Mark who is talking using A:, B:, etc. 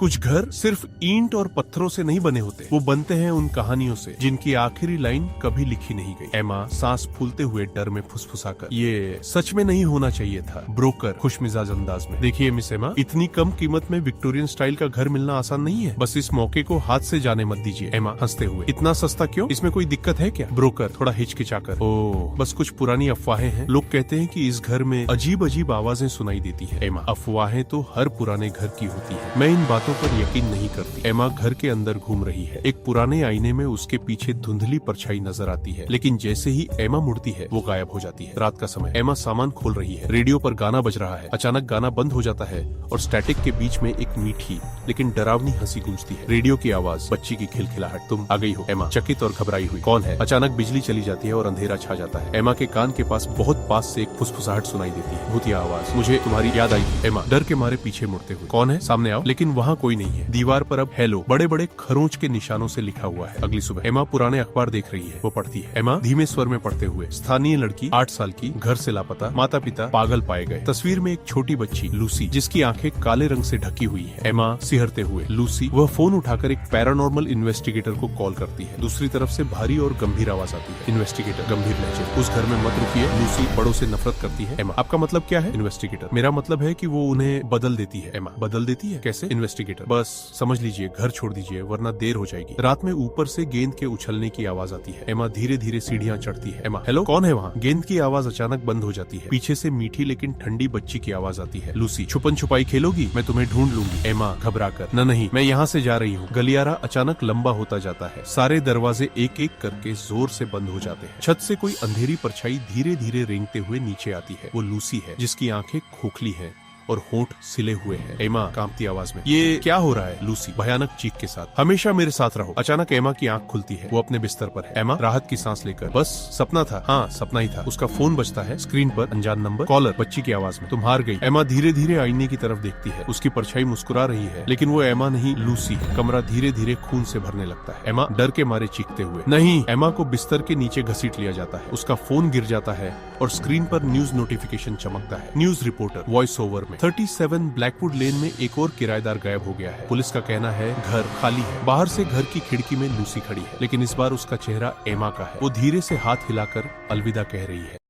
A: कुछ घर सिर्फ ईंट और पत्थरों से नहीं बने होते, वो बनते हैं उन कहानियों से जिनकी आखिरी लाइन कभी लिखी नहीं गई। एमा सांस फूलते हुए डर में फुसफुसाकर, ये सच में नहीं होना चाहिए था। ब्रोकर खुशमिजाज अंदाज में, देखिए मिस एमा, इतनी कम कीमत में विक्टोरियन स्टाइल का घर मिलना आसान नहीं है, बस इस मौके को हाथ से जाने मत दीजिए। एमा हंसते हुए, इतना सस्ता क्यों, इसमें कोई दिक्कत है क्या? ब्रोकर थोड़ा हिचकिचाकर, ओह बस कुछ पुरानी अफवाहें हैं, लोग कहते हैं कि इस घर में अजीब अजीब आवाजें सुनाई देती है। एमा, अफवाहें तो हर पुराने घर की होती है, मैं इन बातों पर यकीन नहीं करती। एमा घर के अंदर घूम रही है, एक पुराने आईने में उसके पीछे धुंधली परछाई नजर आती है, लेकिन जैसे ही एमा मुड़ती है वो गायब हो जाती है। रात का समय, एमा सामान खोल रही है, रेडियो पर गाना बज रहा है। अचानक गाना बंद हो जाता है और स्टैटिक के बीच में एक मीठी लेकिन डरावनी हंसी गूंजती है। रेडियो की आवाज, बच्ची की खिलखिलाहट, तुम आ गई हो। एमा चकित और घबराई हुई, कौन है? अचानक बिजली चली जाती है और अंधेरा छा जाता है। एमा के कान के पास बहुत पास से एक फुसफुसाहट सुनाई देती है, भूतिया आवाज, मुझे तुम्हारी याद आई। एमा डर के मारे पीछे मुड़ते हुए, कौन है? सामने आओ। लेकिन वहाँ कोई नहीं है। दीवार पर अब हेलो बड़े बड़े खरोंच के निशानों से लिखा हुआ है। अगली सुबह एमा पुराने अखबार देख रही है, वो पढ़ती है। एमा धीमे स्वर में पढ़ते हुए, स्थानीय लड़की 8 साल की, घर से लापता, माता पिता पागल पाए गए। तस्वीर में एक छोटी बच्ची लूसी जिसकी आंखें काले रंग से ढकी हुई है। एमा सिहरते हुए, लूसी। वह फोन उठाकर एक पैरानॉर्मल इन्वेस्टिगेटर को कॉल करती है। दूसरी तरफ से भारी और गंभीर आवाज आती है, इन्वेस्टिगेटर गंभीर लहजे, उस घर में मत रुकिए। लूसी बड़ों से नफरत करती है। एमा आपका मतलब क्या है? इन्वेस्टिगेटर मेरा मतलब है कि वो उन्हें बदल देती है। एमा बदल देती है? कैसे? इन्वेस्टिगेटर बस समझ लीजिए, घर छोड़ दीजिए वरना देर हो जाएगी। रात में ऊपर से गेंद के उछलने की आवाज आती है। एमा धीरे धीरे सीढ़ियां चढ़ती है। एमा हेलो, कौन है वहाँ? गेंद की आवाज अचानक बंद हो जाती है। पीछे से मीठी लेकिन ठंडी बच्ची की आवाज आती है, लूसी छुपन छुपाई खेलोगी? मैं तुम्हें ढूंढ लूंगी। एमा घबराकर, न नहीं, मैं यहाँ से जा रही हूँ। गलियारा अचानक लंबा होता जाता है, सारे दरवाजे एक एक करके जोर से बंद हो जाते हैं। छत से कोई अंधेरी परछाई धीरे धीरे रेंगते हुए नीचे आती है। वो लूसी है जिसकी आंखें खोखली हैं और होंठ सिले हुए हैं। एमा कांपती आवाज में, ये क्या हो रहा है? लूसी भयानक चीख के साथ, हमेशा मेरे साथ रहो। अचानक एमा की आंख खुलती है, वो अपने बिस्तर पर है। एमा राहत की सांस लेकर, बस सपना था। हाँ सपना ही था। उसका फोन बजता है, स्क्रीन पर अनजान नंबर, कॉलर, बच्ची की आवाज में, तुम हार गई। एमा धीरे धीरे आईने की तरफ देखती है, उसकी परछाई मुस्कुरा रही है, लेकिन वो एमा नहीं लूसी है। कमरा धीरे धीरे खून से भरने लगता है। एमा डर के मारे चीखते हुए, नहीं। एमा को बिस्तर के नीचे घसीट लिया जाता है, उसका फोन गिर जाता है और स्क्रीन पर न्यूज नोटिफिकेशन चमकता है। न्यूज रिपोर्टर वॉइस ओवर में, 37 ब्लैकवुड लेन में एक और किराएदार गायब हो गया है। पुलिस का कहना है घर खाली है। बाहर से घर की खिड़की में लूसी खड़ी है, लेकिन इस बार उसका चेहरा एमा का है। वो धीरे से हाथ हिलाकर अलविदा कह रही है।